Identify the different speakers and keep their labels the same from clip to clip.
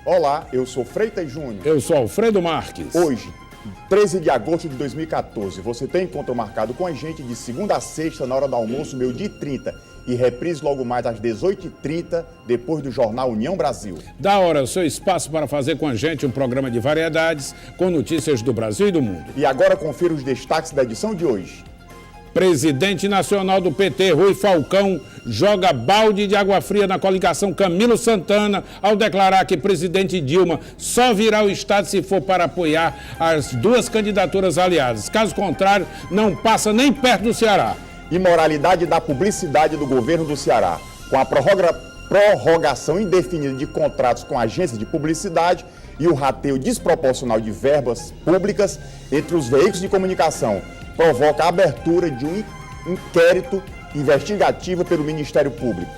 Speaker 1: Olá, eu sou Freitas Júnior.
Speaker 2: Eu sou Alfredo Marques.
Speaker 1: Hoje, 13 de agosto de 2014, você tem encontro marcado com a gente de segunda a sexta, na hora do almoço, meio-dia e 30, e reprise logo mais às 18h30, depois do Jornal União Brasil.
Speaker 2: Da hora, o seu espaço para fazer com a gente um programa de variedades, com notícias do Brasil e do mundo.
Speaker 1: E agora confira os destaques da edição de hoje.
Speaker 2: Presidente nacional do PT, Rui Falcão, joga balde de água fria na coligação Camilo Santana ao declarar que presidente Dilma só virá ao Estado se for para apoiar as duas candidaturas aliadas. Caso contrário, não passa nem perto do Ceará.
Speaker 1: Imoralidade da publicidade do governo do Ceará. Com a prorrogação indefinida de contratos com agências de publicidade e o rateio desproporcional de verbas públicas entre os veículos de comunicação, provoca a abertura de um inquérito investigativo pelo Ministério Público.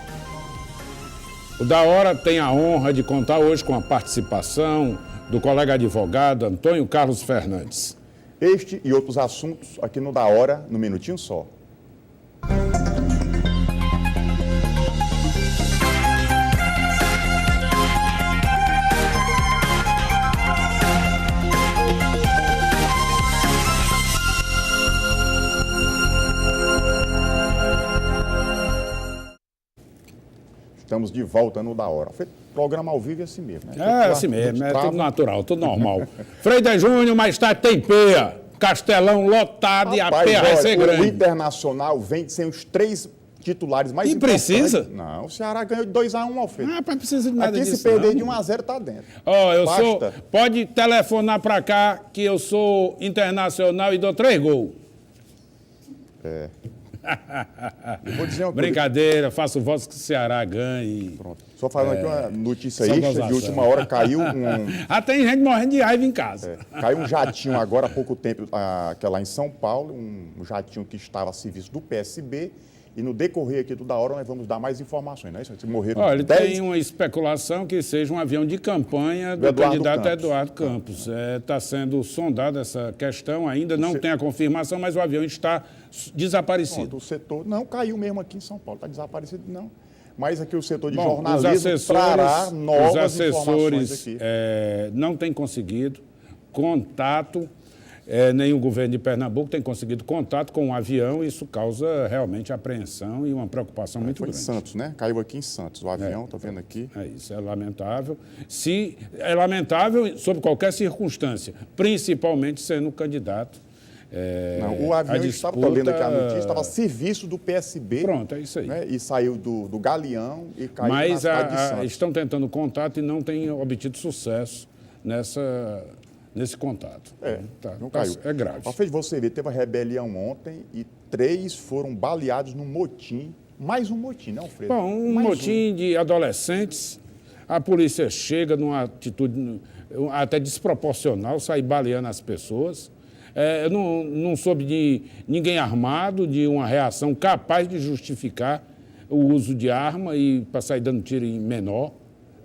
Speaker 2: O Da Hora tem a honra de contar hoje com a participação do colega advogado Antônio Carlos Fernandes.
Speaker 1: Este e outros assuntos aqui no Da Hora, no Minutinho Só. Estamos de volta no Da Hora. Foi programa ao vivo é assim mesmo, né?
Speaker 2: É assim mesmo, é tudo natural, tudo normal. Freitas Júnior, mais tarde tem peia. Castelão lotado. Rapaz, e a peia vai ser grande.
Speaker 1: O Internacional vem sem os 3 titulares mais importantes.
Speaker 2: E precisa?
Speaker 1: Não, o Ceará ganhou de 2-1, Alfredo.
Speaker 2: Ah, precisa de nada
Speaker 1: Aqui
Speaker 2: disso,
Speaker 1: se perder
Speaker 2: não.
Speaker 1: de 1-0 tá dentro.
Speaker 2: Ó, eu
Speaker 1: Basta.
Speaker 2: sou... Pode telefonar pra cá que eu sou internacional e dou 3 gols.
Speaker 1: É. Eu vou dizer uma coisa.
Speaker 2: Brincadeira, faço votos que o Ceará ganhe.
Speaker 1: Pronto. Só falando aqui uma notícia
Speaker 2: Só
Speaker 1: extra,
Speaker 2: gozação.
Speaker 1: de última hora caiu
Speaker 2: Ah, tem gente morrendo de raiva em casa.
Speaker 1: Caiu um jatinho agora há pouco tempo, que é lá em São Paulo, um jatinho que estava a serviço do PSB, e no decorrer aqui do Da Hora nós vamos dar mais informações, né? Morreram
Speaker 2: Olha,
Speaker 1: 10...
Speaker 2: tem uma especulação que seja um avião de campanha do candidato Eduardo Campos. Está sendo sondada essa questão, ainda não tem a confirmação, mas o avião está desaparecido.
Speaker 1: O setor não caiu mesmo aqui em São Paulo, está desaparecido não. Mas aqui o setor de
Speaker 2: Bom,
Speaker 1: jornalismo trará novas informações aqui.
Speaker 2: Não têm conseguido contato, nem o governo de Pernambuco tem conseguido contato com o avião, e isso causa realmente apreensão e uma preocupação muito grande.
Speaker 1: Foi em Santos, né? Caiu aqui em Santos, o avião, estou vendo aqui.
Speaker 2: Isso é lamentável. É lamentável sob qualquer circunstância, principalmente sendo candidato.
Speaker 1: Não, o avião estava lendo aqui a notícia, estava a serviço do PSB.
Speaker 2: Pronto, é isso aí.
Speaker 1: Né, e saiu do Galeão e caiu
Speaker 2: na
Speaker 1: cidade de Santos.
Speaker 2: Estão tentando contato e não têm obtido sucesso nesse contato.
Speaker 1: Não caiu.
Speaker 2: É grave.
Speaker 1: Só fez você ver, teve uma rebelião ontem e 3 foram baleados num motim. Mais um motim, não, Alfredo?
Speaker 2: Bom, motim de adolescentes. A polícia chega numa atitude até desproporcional, sai baleando as pessoas. Eu não soube de ninguém armado, de uma reação capaz de justificar o uso de arma e para sair dando tiro em menor.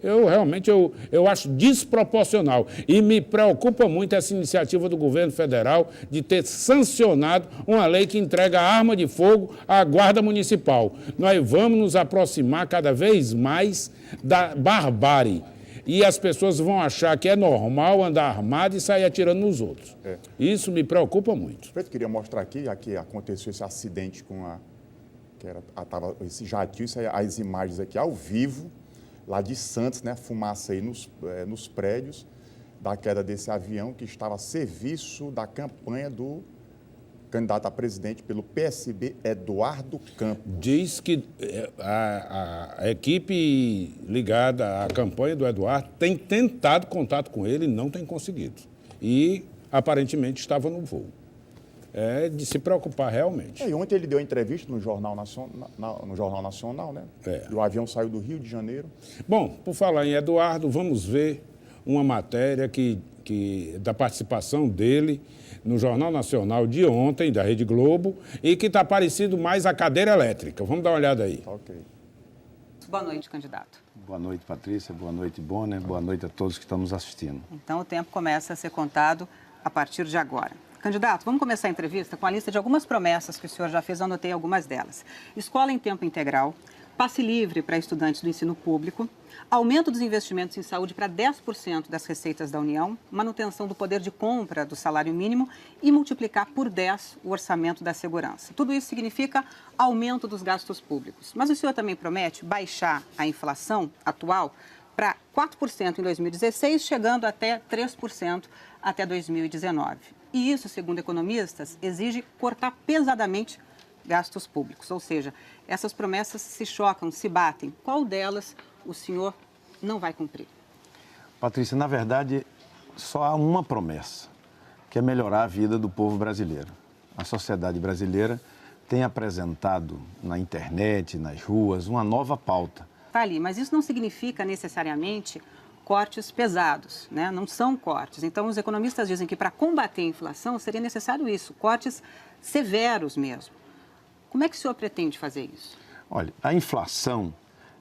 Speaker 2: Eu acho desproporcional. E me preocupa muito essa iniciativa do governo federal de ter sancionado uma lei que entrega arma de fogo à Guarda Municipal. Nós vamos nos aproximar cada vez mais da barbárie. E as pessoas vão achar que é normal andar armado e sair atirando nos outros. Isso me preocupa muito.
Speaker 1: Eu queria mostrar aqui aconteceu esse acidente com esse jatinho, as imagens aqui ao vivo, lá de Santos, né? Fumaça aí nos prédios da queda desse avião que estava a serviço da campanha do candidato a presidente pelo PSB, Eduardo Campos.
Speaker 2: Diz que a equipe ligada à campanha do Eduardo tem tentado contato com ele e não tem conseguido. E, aparentemente, estava no voo. É de se preocupar realmente.
Speaker 1: E ontem ele deu entrevista no Jornal Nacional, né? E o avião saiu do Rio de Janeiro.
Speaker 2: Bom, por falar em Eduardo, vamos ver uma matéria da participação dele no Jornal Nacional de ontem, da Rede Globo, e que está parecido mais à cadeira elétrica. Vamos dar uma olhada aí.
Speaker 1: Ok.
Speaker 3: Boa noite, candidato.
Speaker 4: Boa noite, Patrícia. Boa noite, Bonner. Boa noite a todos que estão nos assistindo.
Speaker 3: Então, o tempo começa a ser contado a partir de agora. Candidato, vamos começar a entrevista com a lista de algumas promessas que o senhor já fez, eu anotei algumas delas. Escola em tempo integral, passe livre para estudantes do ensino público, aumento dos investimentos em saúde para 10% das receitas da União, manutenção do poder de compra do salário mínimo e multiplicar por 10 o orçamento da segurança. Tudo isso significa aumento dos gastos públicos. Mas o senhor também promete baixar a inflação atual para 4% em 2016, chegando até 3% até 2019. E isso, segundo economistas, exige cortar pesadamente gastos públicos. Ou seja, essas promessas se chocam, se batem. Qual delas o senhor não vai cumprir?
Speaker 4: Patrícia, na verdade, só há uma promessa, que é melhorar a vida do povo brasileiro. A sociedade brasileira tem apresentado na internet, nas ruas, uma nova pauta.
Speaker 3: Tá ali, mas isso não significa necessariamente cortes pesados, né? Não são cortes. Então, os economistas dizem que para combater a inflação seria necessário isso, cortes severos mesmo. Como é que o senhor pretende fazer isso?
Speaker 4: Olha, a inflação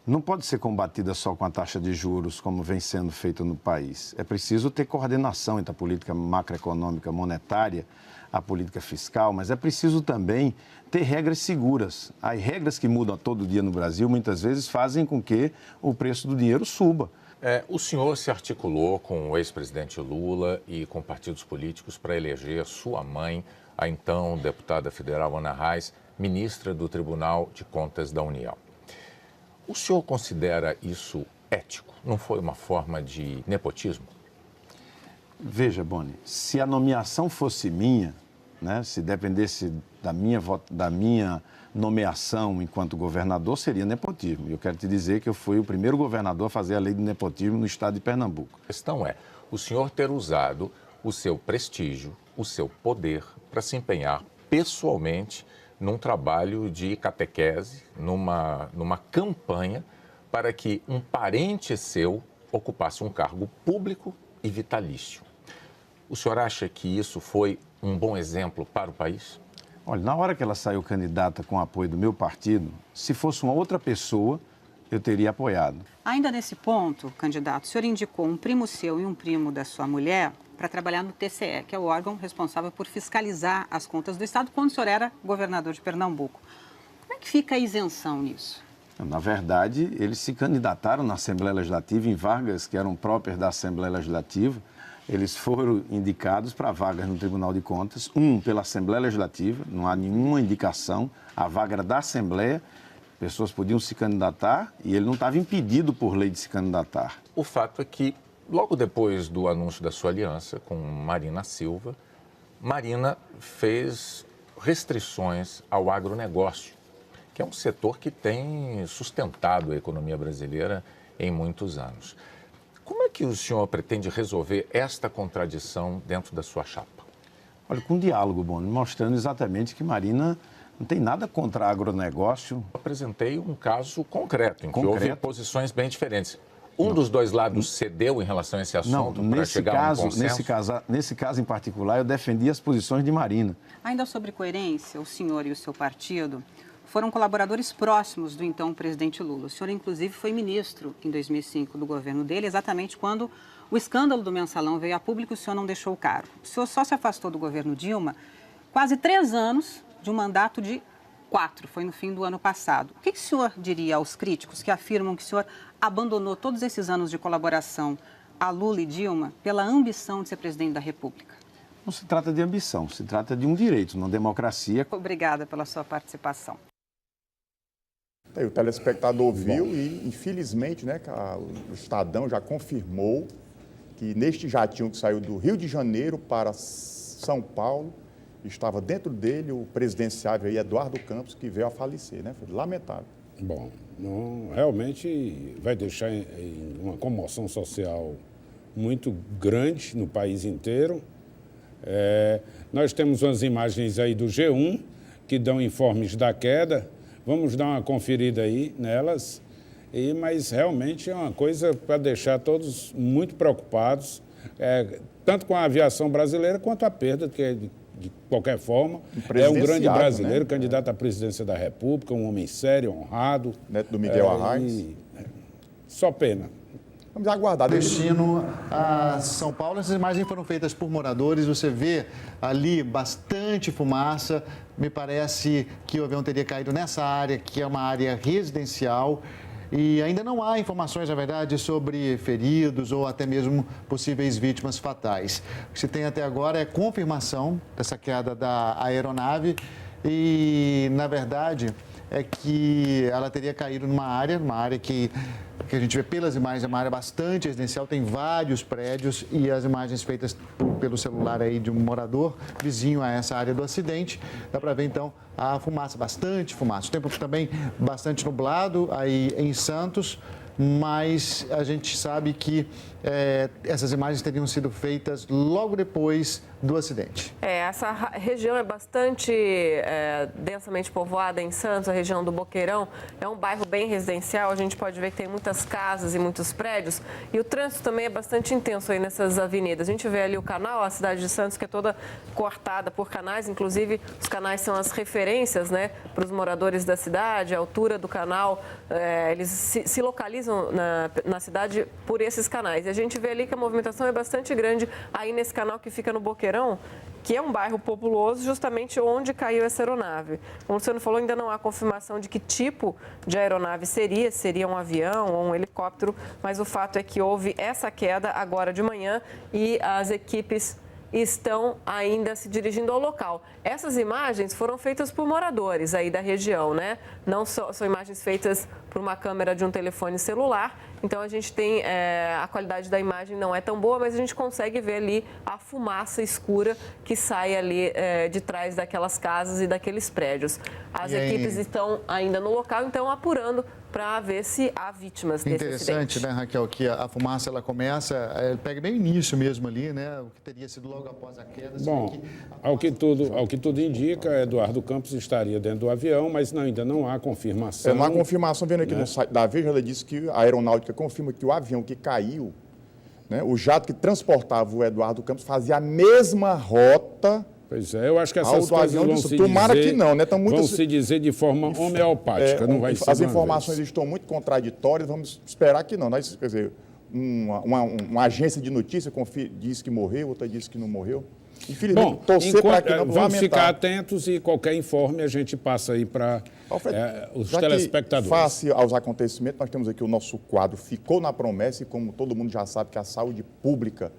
Speaker 4: não pode ser combatida só com a taxa de juros, como vem sendo feito no país. É preciso ter coordenação entre a política macroeconômica monetária, a política fiscal, mas é preciso também ter regras seguras. As regras que mudam todo dia no Brasil, muitas vezes, fazem com que o preço do dinheiro suba.
Speaker 5: O senhor se articulou com o ex-presidente Lula e com partidos políticos para eleger sua mãe, a então deputada federal Ana Reis, ministra do Tribunal de Contas da União. O senhor considera isso ético? Não foi uma forma de nepotismo?
Speaker 4: Veja, Boni, se a nomeação fosse minha, né, se dependesse da minha nomeação enquanto governador, seria nepotismo. Eu quero te dizer que eu fui o primeiro governador a fazer a lei do nepotismo no estado de Pernambuco.
Speaker 5: A questão é o senhor ter usado o seu prestígio, o seu poder para se empenhar pessoalmente num trabalho de catequese, numa campanha para que um parente seu ocupasse um cargo público e vitalício. O senhor acha que isso foi um bom exemplo para o país?
Speaker 4: Olha, na hora que ela saiu candidata com o apoio do meu partido, se fosse uma outra pessoa, eu teria apoiado.
Speaker 3: Ainda nesse ponto, candidato, o senhor indicou um primo seu e um primo da sua mulher para trabalhar no TCE, que é o órgão responsável por fiscalizar as contas do Estado quando o senhor era governador de Pernambuco. Como é que fica a isenção nisso?
Speaker 4: Na verdade, eles se candidataram na Assembleia Legislativa em vagas que eram próprias da Assembleia Legislativa. Eles foram indicados para vagas no Tribunal de Contas, pela Assembleia Legislativa, não há nenhuma indicação, a vaga era da Assembleia, pessoas podiam se candidatar e ele não estava impedido por lei de se candidatar.
Speaker 5: O fato é que, logo depois do anúncio da sua aliança com Marina Silva, Marina fez restrições ao agronegócio, que é um setor que tem sustentado a economia brasileira em muitos anos. Como é que o senhor pretende resolver esta contradição dentro da sua chapa?
Speaker 4: Olha, com diálogo, Boni, mostrando exatamente que Marina não tem nada contra agronegócio.
Speaker 5: Eu apresentei um caso concreto, em que houve posições bem diferentes. Dos dois lados cedeu em relação a esse assunto para chegar a um consenso?
Speaker 4: Nesse caso em particular, eu defendi as posições de Marina.
Speaker 3: Ainda sobre coerência, o senhor e o seu partido foram colaboradores próximos do então presidente Lula. O senhor, inclusive, foi ministro em 2005 do governo dele, exatamente quando o escândalo do mensalão veio a público e o senhor não deixou o cargo. O senhor só se afastou do governo Dilma quase 3 anos de um mandato de 4, foi no fim do ano passado. O que o senhor diria aos críticos que afirmam que o senhor abandonou todos esses anos de colaboração a Lula e Dilma pela ambição de ser presidente da República?
Speaker 4: Não se trata de ambição, se trata de um direito, uma democracia.
Speaker 3: Obrigada pela sua participação.
Speaker 1: O telespectador viu e, infelizmente, né, o Estadão já confirmou que neste jatinho que saiu do Rio de Janeiro para São Paulo, estava dentro dele o presidenciável aí, Eduardo Campos, que veio a falecer, né? Foi lamentável.
Speaker 2: Bom, realmente vai deixar uma comoção social muito grande no país inteiro. Nós temos umas imagens aí do G1 que dão informes da queda. Vamos dar uma conferida aí nelas. Mas realmente é uma coisa para deixar todos muito preocupados, tanto com a aviação brasileira quanto a perda, que é de qualquer forma. É um grande brasileiro, né? Candidato à presidência da República, um homem sério, honrado.
Speaker 1: Neto do Miguel Arraes.
Speaker 2: Só pena.
Speaker 1: Vamos aguardar.
Speaker 6: Destino a São Paulo. Essas imagens foram feitas por moradores. Você vê ali bastante fumaça. Me parece que o avião teria caído nessa área, que é uma área residencial. E ainda não há informações, na verdade, sobre feridos ou até mesmo possíveis vítimas fatais. O que se tem até agora é confirmação dessa queda da aeronave e, na verdade, é que ela teria caído numa área que a gente vê pelas imagens, é uma área bastante residencial, tem vários prédios e as imagens feitas pelo celular aí de um morador vizinho a essa área do acidente, dá para ver então a fumaça, bastante fumaça. O tempo também bastante nublado aí em Santos, mas a gente sabe que essas imagens teriam sido feitas logo depois do acidente.
Speaker 7: Essa região é bastante densamente povoada em Santos, a região do Boqueirão. É um bairro bem residencial, a gente pode ver que tem muitas casas e muitos prédios. E o trânsito também é bastante intenso aí nessas avenidas. A gente vê ali o canal, a cidade de Santos, que é toda cortada por canais. Inclusive, os canais são as referências, né, para os moradores da cidade. A altura do canal, eles se localizam na cidade por esses canais. E a gente vê ali que a movimentação é bastante grande aí nesse canal que fica no Boqueirão, que é um bairro populoso, justamente onde caiu essa aeronave. Como o Luciano falou, ainda não há confirmação de que tipo de aeronave seria um avião ou um helicóptero, mas o fato é que houve essa queda agora de manhã e as equipes estão ainda se dirigindo ao local. Essas imagens foram feitas por moradores aí da região, né? Não são imagens feitas por uma câmera de um telefone celular. Então, a gente tem, a qualidade da imagem não é tão boa, mas a gente consegue ver ali a fumaça escura que sai ali de trás daquelas casas e daqueles prédios. As equipes estão ainda no local, então, apurando para ver se há vítimas desse acidente.
Speaker 6: Interessante, né, Raquel, que a fumaça ela começa, pega bem o início mesmo ali, né, o que teria sido logo após a queda.
Speaker 2: Bom, ao que tudo indica, Eduardo Campos estaria dentro do avião, mas ainda não há confirmação.
Speaker 1: Não há confirmação, vendo aqui no site da Veja, ela disse que a aeronáutica confirma que o avião que caiu, né, o jato que transportava o Eduardo Campos fazia a mesma rota.
Speaker 2: Pois é, eu acho que essas coisas vão se
Speaker 1: tomara
Speaker 2: dizer,
Speaker 1: que não, né?
Speaker 2: vão se dizer de forma homeopática, não vai ser
Speaker 1: as informações estão muito contraditórias, vamos esperar que não. Nós, quer dizer, uma agência de notícia diz que morreu, outra diz que não morreu. Infelizmente, torcer para que não
Speaker 2: vamos lamentar. Ficar atentos e qualquer informe a gente passa aí para os telespectadores.
Speaker 1: Face aos acontecimentos, nós temos aqui o nosso quadro Ficou na Promessa, e como todo mundo já sabe que a saúde pública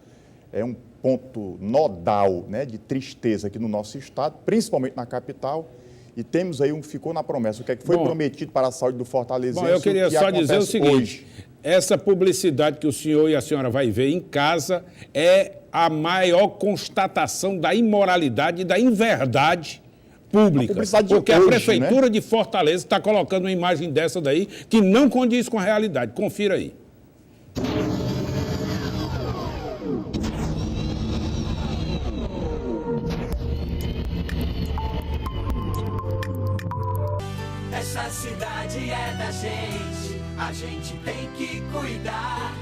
Speaker 1: é um ponto nodal, né, de tristeza aqui no nosso estado, principalmente na capital, e temos aí Ficou na Promessa, o que é que foi prometido para a saúde do Fortalezense.
Speaker 2: Eu queria só dizer o seguinte, essa publicidade que o senhor e a senhora vai ver em casa é a maior constatação da imoralidade e da inverdade pública, porque a Prefeitura de Fortaleza está colocando uma imagem dessa daí que não condiz com a realidade. Confira aí.
Speaker 8: Essa cidade é da gente, a gente tem que cuidar.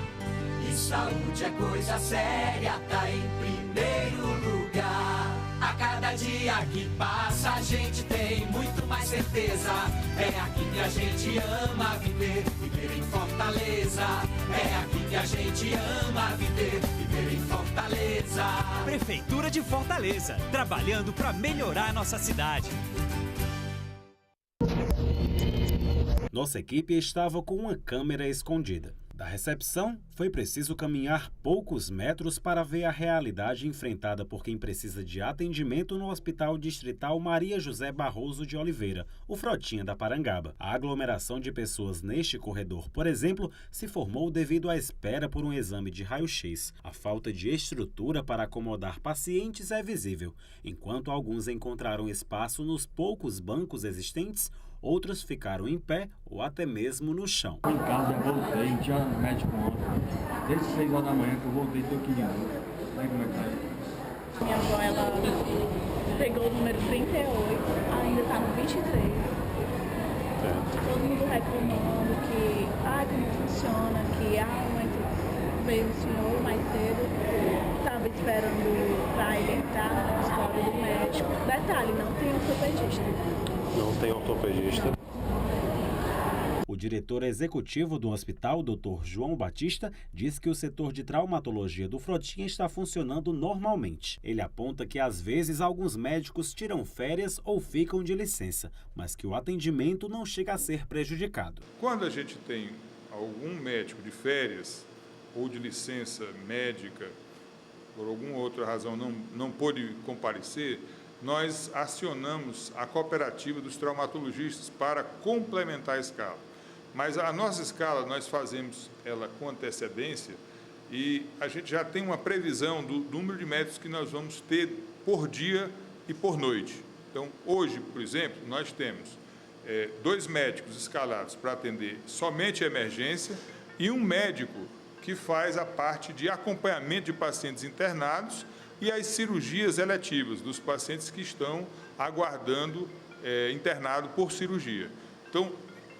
Speaker 8: E saúde é coisa séria, tá em primeiro lugar. A cada dia que passa a gente tem muito mais certeza. É aqui que a gente ama viver em Fortaleza. É aqui que a gente ama viver em Fortaleza.
Speaker 9: Prefeitura de Fortaleza, trabalhando para melhorar nossa cidade. Nossa equipe estava com uma câmera escondida. Da recepção, foi preciso caminhar poucos metros para ver a realidade enfrentada por quem precisa de atendimento no Hospital Distrital Maria José Barroso de Oliveira, o Frotinha da Parangaba. A aglomeração de pessoas neste corredor, por exemplo, se formou devido à espera por um exame de raio-x. A falta de estrutura para acomodar pacientes é visível. Enquanto alguns encontraram espaço nos poucos bancos existentes, outros ficaram em pé ou até mesmo no chão.
Speaker 10: Em casa eu voltei, não tinha médico ontem. Desde 6 horas da manhã que eu voltei, estou aqui de novo. Olha como é que tá.
Speaker 11: Minha avó, ela pegou o número 38, ainda está no 23. Todo mundo reclamando que, como funciona, que veio o senhor mais cedo, estava esperando para ele entrar na consultório do médico. Detalhe, não tem ortopedista.
Speaker 12: Não tem ortopedista.
Speaker 9: O O diretor executivo do hospital, Dr. João Batista, diz que o setor de traumatologia do Frotinha está funcionando normalmente. Ele aponta que às vezes alguns médicos tiram férias ou ficam de licença, mas que o atendimento não chega a ser prejudicado.
Speaker 12: Quando a gente tem algum médico de férias ou de licença médica, por alguma outra razão não pôde comparecer, nós acionamos a cooperativa dos traumatologistas para complementar a escala. Mas a nossa escala, nós fazemos ela com antecedência e a gente já tem uma previsão do número de médicos que nós vamos ter por dia e por noite. Então, hoje, por exemplo, nós temos 2 médicos escalados para atender somente a emergência e um médico que faz a parte de acompanhamento de pacientes internados e as cirurgias eletivas dos pacientes que estão aguardando internado por cirurgia. Então,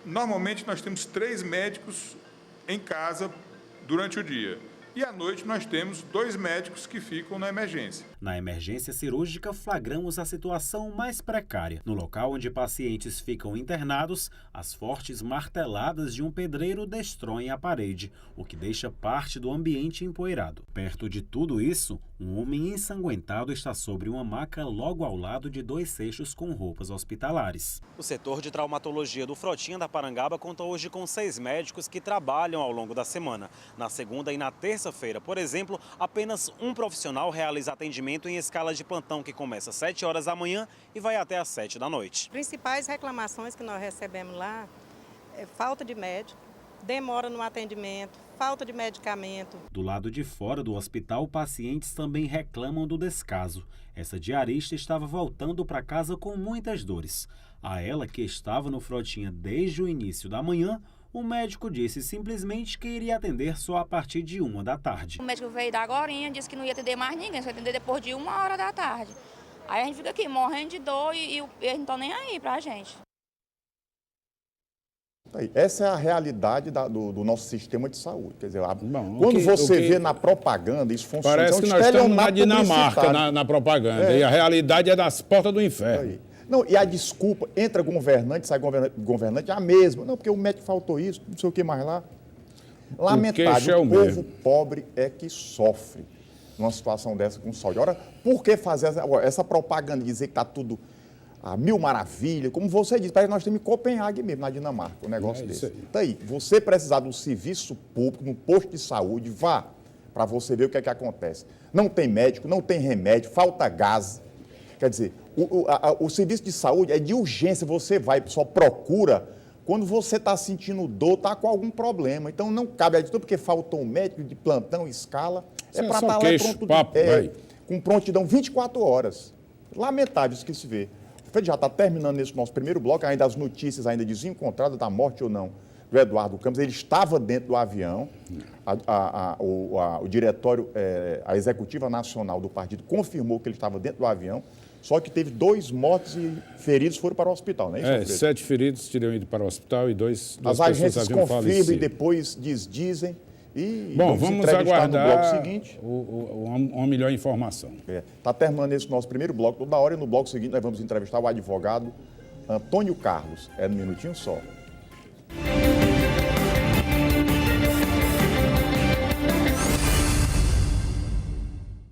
Speaker 12: normalmente nós temos 3 médicos em casa durante o dia. E à noite nós temos 2 médicos que ficam na emergência.
Speaker 9: Na emergência cirúrgica, flagramos a situação mais precária. No local onde pacientes ficam internados, as fortes marteladas de um pedreiro destroem a parede, o que deixa parte do ambiente empoeirado. Perto de tudo isso, um homem ensanguentado está sobre uma maca logo ao lado de 2 cestos com roupas hospitalares.
Speaker 13: O setor de traumatologia do Frotinha da Parangaba conta hoje com 6 médicos que trabalham ao longo da semana. Na segunda e na terça-feira, por exemplo, apenas um profissional realiza atendimento em escala de plantão que começa às 7 horas da manhã e vai até às 7 da noite.
Speaker 14: As principais reclamações que nós recebemos lá é falta de médico, demora no atendimento, falta de medicamento.
Speaker 9: Do lado de fora do hospital, pacientes também reclamam do descaso. Essa diarista estava voltando para casa com muitas dores. A ela, que estava no Frotinha desde o início da manhã, o médico disse simplesmente que iria atender só a partir de 1 da tarde.
Speaker 15: O médico veio da agorinha, disse que não ia atender mais ninguém, só ia atender depois de 1 hora da tarde. Aí a gente fica aqui morrendo de dor e eles não estão nem aí pra gente.
Speaker 1: Essa é a realidade do nosso sistema de saúde. Quer dizer, quando você vê na propaganda, isso funciona.
Speaker 2: Parece que nós estamos na Dinamarca, na propaganda, e a realidade é das portas do inferno.
Speaker 1: Não, e a desculpa, entra governante, sai governante, é a mesma. Não, porque o médico faltou isso, não sei o que mais lá. Lamentável, o povo pobre é que sofre numa situação dessa com saúde. Ora, por que fazer essa propaganda, dizer que está tudo a mil maravilhas? Como você disse, parece que nós temos em Copenhague mesmo, na Dinamarca, um negócio desse. Então aí, você precisar de um serviço público, num posto de saúde, vá para você ver o que é que acontece. Não tem médico, não tem remédio, falta gás. Quer dizer, o serviço de saúde é de urgência, você vai, só procura quando você está sentindo dor, está com algum problema. Então não cabe a tudo porque faltou um médico de plantão, escala, é para estar lá com prontidão 24 horas. Lamentável isso que se vê. Já está terminando esse nosso primeiro bloco, ainda as notícias ainda desencontradas da morte ou não do Eduardo Campos. Ele estava dentro do avião, o diretório, a executiva nacional do partido confirmou que ele estava dentro do avião, só que teve 2 mortos e feridos foram para o hospital, não é isso?
Speaker 2: 7 feridos teriam ido para o hospital e 2
Speaker 1: as agências confirmam e depois dizem. E
Speaker 2: bom, vamos aguardar no bloco seguinte uma melhor informação.
Speaker 1: Está terminando esse nosso primeiro bloco toda hora e no bloco seguinte nós vamos entrevistar o advogado Antônio Carlos. É no minutinho só.